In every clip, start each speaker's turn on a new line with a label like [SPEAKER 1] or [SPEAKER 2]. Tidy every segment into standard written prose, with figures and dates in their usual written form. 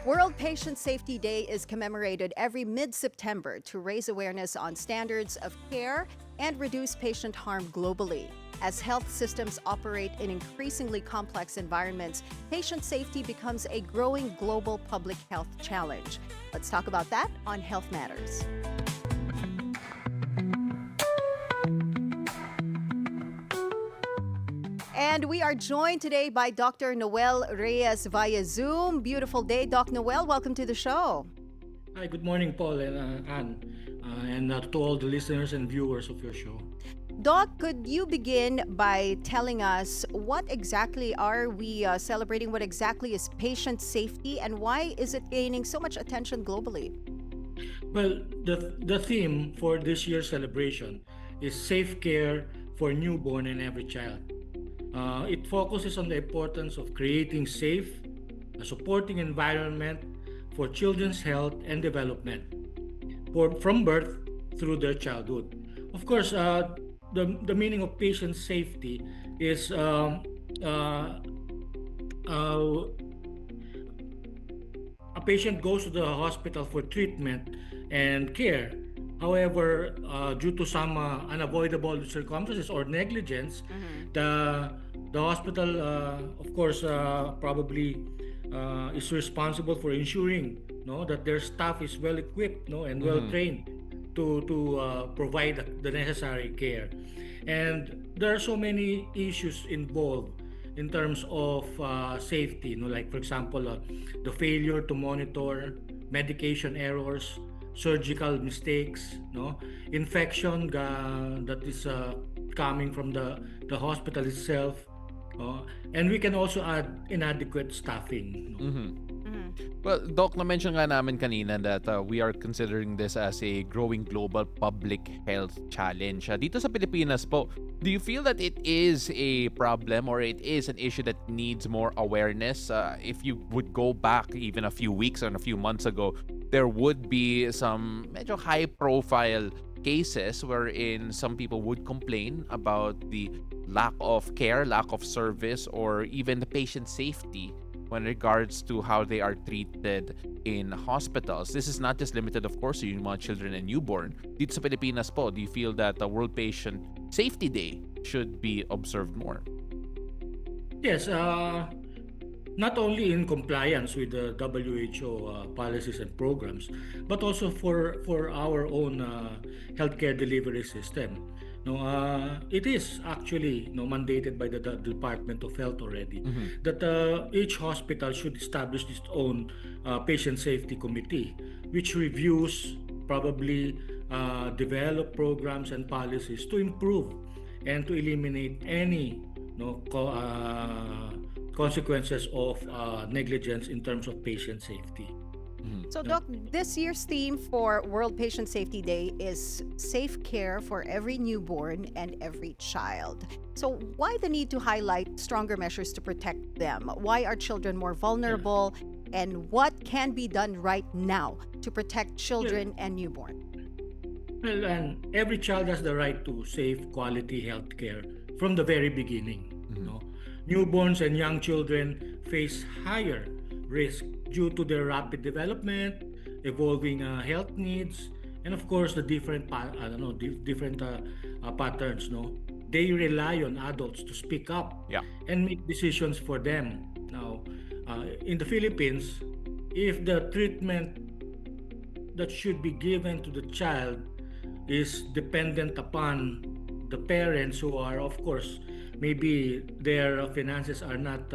[SPEAKER 1] World Patient Safety Day is commemorated every mid September to raise awareness on standards of care and reduce patient harm globally. As health systems operate in increasingly complex environments, patient safety becomes a growing global public health challenge. Let's talk about that on Health Matters. And we are joined today by Dr. Noel Reyes via Zoom. Beautiful day, Doc Noel. Welcome to the show.
[SPEAKER 2] Hi, good morning, Paul and Anne, and to all the listeners and viewers of your show.
[SPEAKER 1] Doc, could you begin by telling us what exactly are we celebrating? What exactly is patient safety, and why is it gaining so much attention globally?
[SPEAKER 2] Well, the theme for this year's celebration is safe care for newborn and every child. It focuses on the importance of creating safe, a supporting environment for children's health and development, from birth through their childhood. Of course, the meaning of patient safety is uh, a patient goes to the hospital for treatment and care. However, due to some unavoidable circumstances or negligence, the the hospital, of course, probably is responsible for ensuring, no, that their staff is well equipped, no, and well trained to provide the necessary care. And there are so many issues involved in terms of safety, like for example, the failure to monitor medication errors, surgical mistakes, no, infection that is coming from the hospital itself, and we can also add inadequate staffing.
[SPEAKER 3] Well, Doc, na-mention nga namin kanina that we are considering this as a growing global public health challenge. Dito sa Pilipinas po, do you feel that it is a problem or it is an issue that needs more awareness? If you would go back even a few weeks or a few months ago, there would be some medyo high-profile cases wherein some people would complain about the lack of care, lack of service, or even the patient safety when regards to how they are treated in hospitals. This is not just limited, of course, to yung mga children and newborn. Dito sa Pilipinas po, do you feel that the World Patient Safety Day should be observed more?
[SPEAKER 2] Yes, not only in compliance with the WHO policies and programs, but also for our own healthcare delivery system. No, it is actually, mandated by the Department of Health already that each hospital should establish its own patient safety committee, which reviews, probably develop programs and policies to improve and to eliminate any consequences of negligence in terms of patient safety.
[SPEAKER 1] So, Doc, this year's theme for World Patient Safety Day is safe care for every newborn and every child. So, why the need to highlight stronger measures to protect them? Why are children more vulnerable? And what can be done right now to protect children and newborn?
[SPEAKER 2] Well, and every child has the right to safe, quality health care from the very beginning. Newborns and young children face higher risk due to their rapid development, evolving health needs, and of course the different patterns. No, they rely on adults to speak up and make decisions for them. Now, in the Philippines, if the treatment that should be given to the child is dependent upon the parents, who are, of course, maybe their finances are not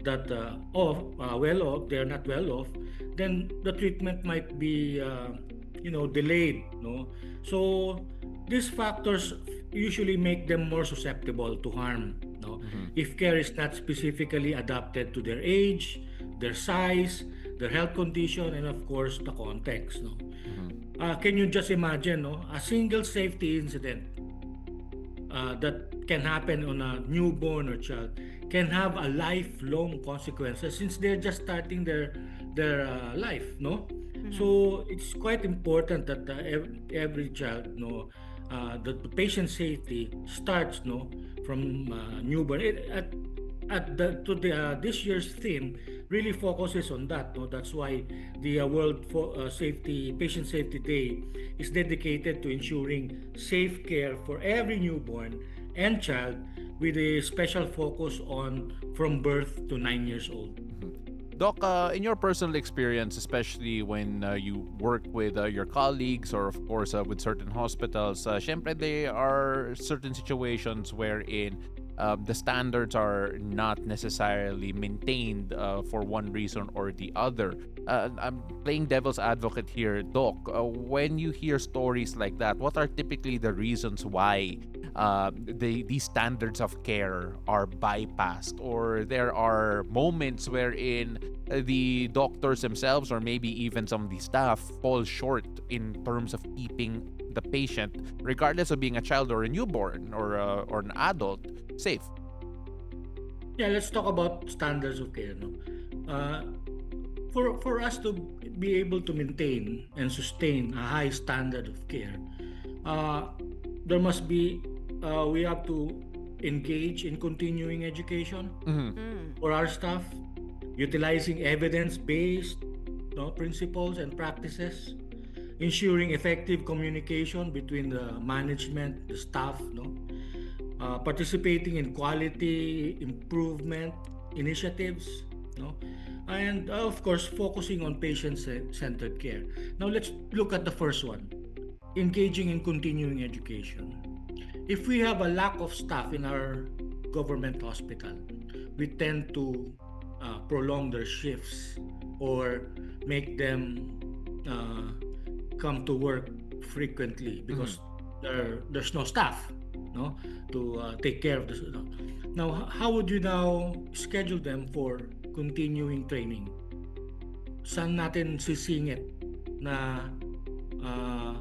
[SPEAKER 2] well off, they're not well off, then the treatment might be delayed. No, so these factors usually make them more susceptible to harm. No, if care is not specifically adapted to their age, their size, their health condition, and of course the context. No, can you just imagine, a single safety incident that can happen on a newborn or child can have a lifelong consequences since they're just starting their life, no? So it's quite important that every child, the patient safety starts, from newborn. at this year's theme really focuses on that. No, that's why the World Safety Patient Safety Day is dedicated to ensuring safe care for every newborn and child, with a special focus on from birth to 9 years old.
[SPEAKER 3] Doc, in your personal experience, especially when you work with your colleagues or, of course, with certain hospitals, syempre there are certain situations wherein the standards are not necessarily maintained for one reason or the other. I'm playing devil's advocate here, Doc. When you hear stories like that, what are typically the reasons why these standards of care are bypassed, or there are moments wherein the doctors themselves or maybe even some of the staff fall short in terms of keeping the patient, regardless of being a child or a newborn or an adult, safe?
[SPEAKER 2] Yeah, let's talk about standards of care. No? Uh, for us to be able to maintain and sustain a high standard of care, uh, there must be we have to engage in continuing education
[SPEAKER 3] Mhm.
[SPEAKER 2] for our staff, utilizing evidence-based, no, principles and practices, ensuring effective communication between the management, the staff, no, participating in quality improvement initiatives, no, and of course focusing on patient-centered care. Now let's look at the first one: engaging in continuing education. If we have a lack of staff in our government hospital, we tend to prolong their shifts or make them uh, come to work frequently
[SPEAKER 3] Mhm.
[SPEAKER 2] because there's no staff, no, to take care of this. No. Now, how would you now schedule them for continuing training? Saan natin sisingit na uh,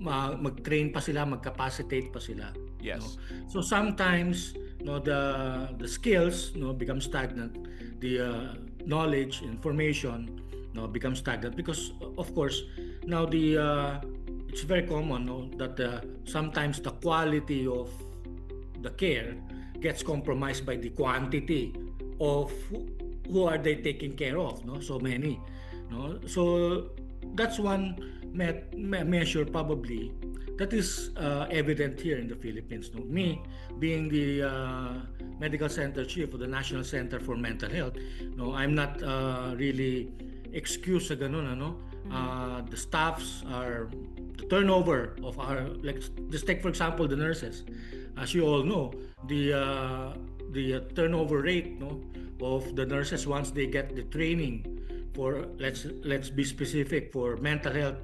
[SPEAKER 2] mag-train pa sila, mag-capacitate pa sila, no?
[SPEAKER 3] Yes.
[SPEAKER 2] So sometimes, no, the skills, no, become stagnant. The knowledge, information, no, become stagnant because of course now it's very common, no, that sometimes the quality of the care gets compromised by the quantity of who are they taking care of, no, so many, no, so that's one measure probably that is evident here in the Philippines, no. Me being the medical center chief of the National Center for Mental Health, no, I'm not really excuse sa ganun, ano. The staffs are the turnover of our, like, just take for example the nurses. As you all know, the turnover rate, no, of the nurses once they get the training for, let's be specific, for mental health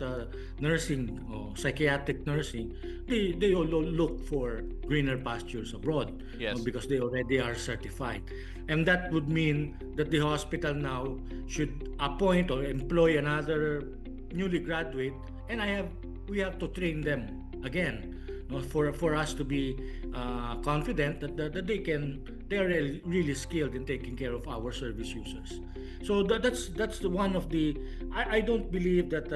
[SPEAKER 2] nursing or psychiatric nursing, they all look for greener pastures abroad,
[SPEAKER 3] Yes.
[SPEAKER 2] because they already are certified, and that would mean that the hospital now should appoint or employ another newly graduate, and we have to train them again, no, for us to be confident that they are really skilled in taking care of our service users. So that's the one of the, I don't believe that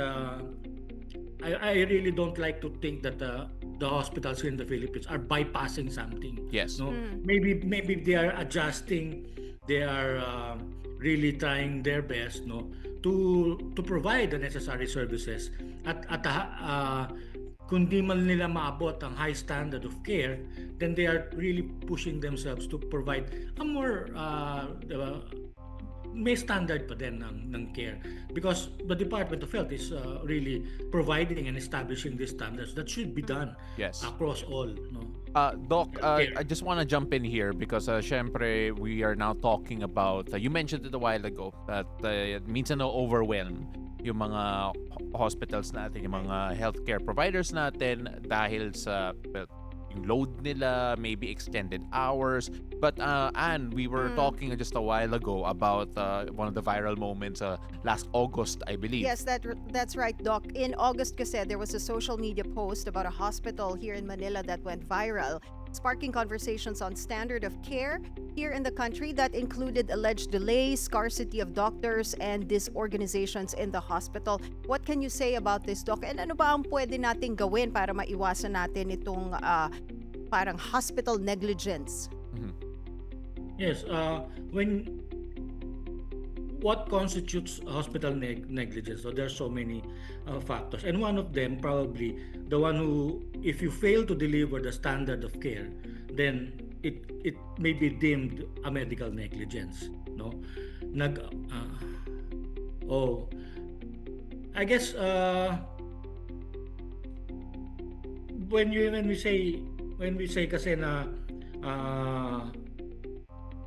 [SPEAKER 2] I really don't like to think that the hospitals here in the Philippines are bypassing something.
[SPEAKER 3] Yes.
[SPEAKER 2] No, maybe they are adjusting. They are really trying their best, no, to provide the necessary services at kung di man nila maabot ang high standard of care, then they are really pushing themselves to provide a more may standard pa din ng care, because the Department of Health is really providing and establishing these standards that should be done
[SPEAKER 3] Yes.
[SPEAKER 2] across all, no,
[SPEAKER 3] Doc,
[SPEAKER 2] care.
[SPEAKER 3] I just want to jump in here because syempre we are now talking about, you mentioned it a while ago that minsan na overwhelm yung mga hospitals natin, yung mga healthcare providers natin dahil sa, well, yung load nila, maybe extended hours. But Anne, we were talking just a while ago about one of the viral moments last August, I believe.
[SPEAKER 1] Yes, that's right, Doc. In August kasi, there was a social media post about a hospital here in Manila that went viral, sparking conversations on standard of care here in the country that included alleged delays, scarcity of doctors, and disorganizations in the hospital. What can you say about this, Doc? And ano ba ang pwede nating gawin para maiwasan natin itong parang hospital negligence?
[SPEAKER 2] Yes, when what constitutes hospital negligence? So there's so many factors, and one of them probably the one who, if you fail to deliver the standard of care, then it may be deemed a medical negligence. No, nag oh, I guess when we say kasi na uh,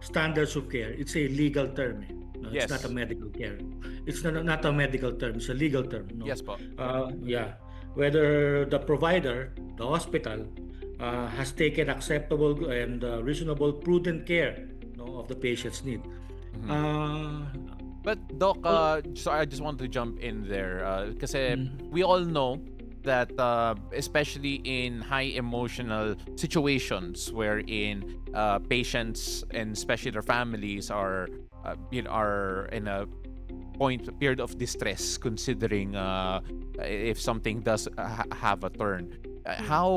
[SPEAKER 2] standards of care, it's a legal term. No, it's not a
[SPEAKER 3] Yes.
[SPEAKER 2] medical care. It's not a medical term. It's a legal term. No,
[SPEAKER 3] Yes po.
[SPEAKER 2] yeah. Whether the provider, the hospital, has taken acceptable and reasonable, prudent care, no, of the patient's need.
[SPEAKER 3] Mhm.
[SPEAKER 2] Uh,
[SPEAKER 3] But Doc,
[SPEAKER 2] all,
[SPEAKER 3] so I just want to jump in there kasi
[SPEAKER 2] mm,
[SPEAKER 3] we all know that especially in high emotional situations wherein patients and especially their families are are in a period of distress considering if something does have a turn.
[SPEAKER 1] Mm.
[SPEAKER 3] How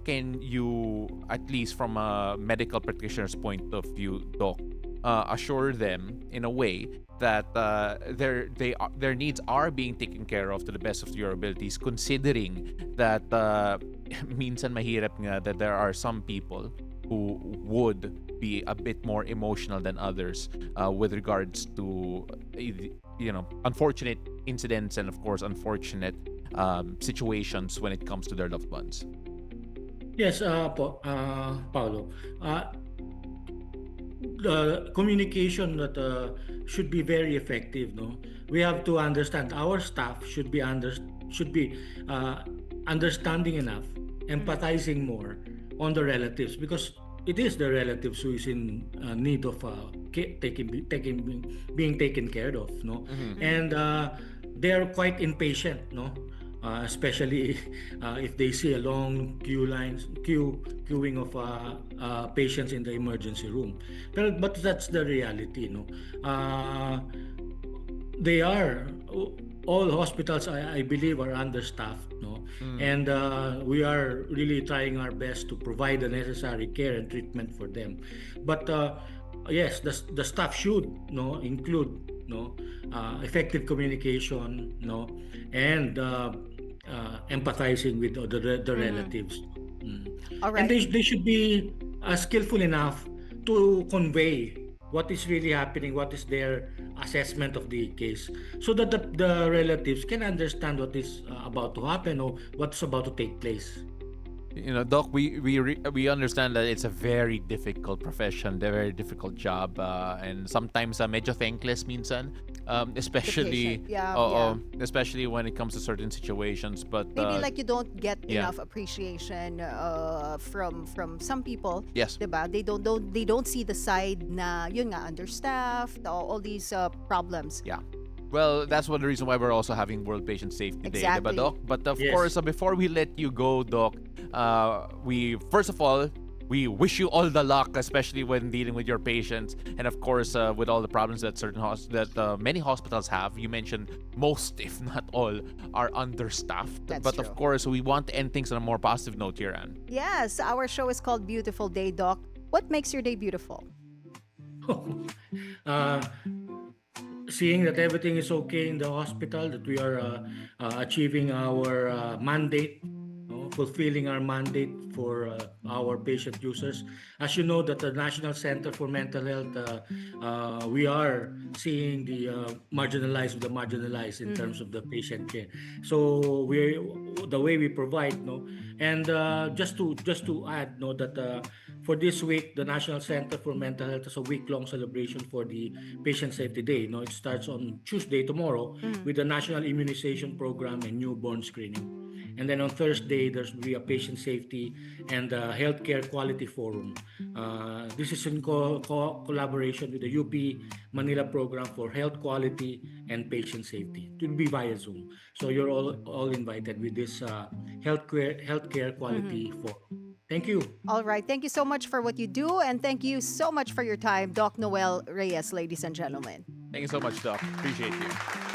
[SPEAKER 3] can you, at least from a medical practitioner's point of view, Doc, assure them in a way that their needs are being taken care of to the best of your abilities, considering that minsan mahirap nga that there are some people who would be a bit more emotional than others with regards to unfortunate incidents and of course unfortunate situations when it comes to their loved ones.
[SPEAKER 2] yes, Paulo. The communication that should be very effective. No, we have to understand our staff should be uh, understanding enough,
[SPEAKER 1] Mhm.
[SPEAKER 2] empathizing more on the relatives, because it is the relatives who is in need of being taken care of. No,
[SPEAKER 3] Mm-hmm.
[SPEAKER 1] Mhm.
[SPEAKER 2] and they are quite impatient. No, especially if they see a long queuing of patients in the emergency room. But that's the reality, no. Uh, they are all hospitals, I believe, are understaffed, no,
[SPEAKER 3] Mm.
[SPEAKER 2] and we are really trying our best to provide the necessary care and treatment for them. But yes, the staff should, no, include, no, effective communication, no, and empathizing with the
[SPEAKER 1] Mhm.
[SPEAKER 2] relatives. Mm.
[SPEAKER 1] All
[SPEAKER 2] And
[SPEAKER 1] right.
[SPEAKER 2] they should be skillful enough to convey what is really happening, what is their assessment of the case, so that the relatives can understand what is about to happen or what's about to take place.
[SPEAKER 3] Doc, we understand that it's a very difficult profession, a very difficult job, and sometimes medyo thankless minsan,
[SPEAKER 1] The patient.
[SPEAKER 3] especially
[SPEAKER 1] Yeah, yeah.
[SPEAKER 3] especially when it comes to certain situations. But
[SPEAKER 1] Maybe like you don't get
[SPEAKER 3] yeah,
[SPEAKER 1] enough appreciation from some people,
[SPEAKER 3] yes.
[SPEAKER 1] 'di ba? They don't see the side na yun nga understaffed, all these problems.
[SPEAKER 3] Yeah. Well, that's one of the reason why we're also having World Patient Safety Day, diba,
[SPEAKER 1] Exactly.
[SPEAKER 3] Doc? But of
[SPEAKER 2] Yes.
[SPEAKER 3] course, before we let you go, Doc, we first of all we wish you all the luck, especially when dealing with your patients, and of course, with all the problems that that many hospitals have. You mentioned most, if not all, are understaffed.
[SPEAKER 1] That's
[SPEAKER 3] But of
[SPEAKER 1] true.
[SPEAKER 3] course, we want to end things on a more positive note here, Anne.
[SPEAKER 1] Yes, our show is called Beautiful Day, Doc. What makes your day beautiful?
[SPEAKER 2] uh, Seeing that everything is okay in the hospital, that we are achieving our mandate, no, fulfilling our mandate for our patient users. As you know, that the National Center for Mental Health, we are seeing the marginalized in terms
[SPEAKER 1] Mhm.
[SPEAKER 2] of the patient care. So we the way we provide, no, and just to add, no, that for this week, the National Center for Mental Health has a week-long celebration for the Patient Safety Day. No, it starts on Tuesday, tomorrow,
[SPEAKER 1] Mhm.
[SPEAKER 2] with the National Immunization Program and newborn screening. And then on Thursday, there's will be a patient safety and healthcare quality forum. This is in collaboration with the UP Manila Program for Health Quality and Patient Safety. It will be via Zoom. So you're all invited with this healthcare quality
[SPEAKER 1] Mhm.
[SPEAKER 2] forum. Thank you.
[SPEAKER 1] All right. Thank you so much for what you do, and thank you so much for your time, Doc Noel Reyes, ladies and gentlemen.
[SPEAKER 3] Thank you so much, Doc. Appreciate you.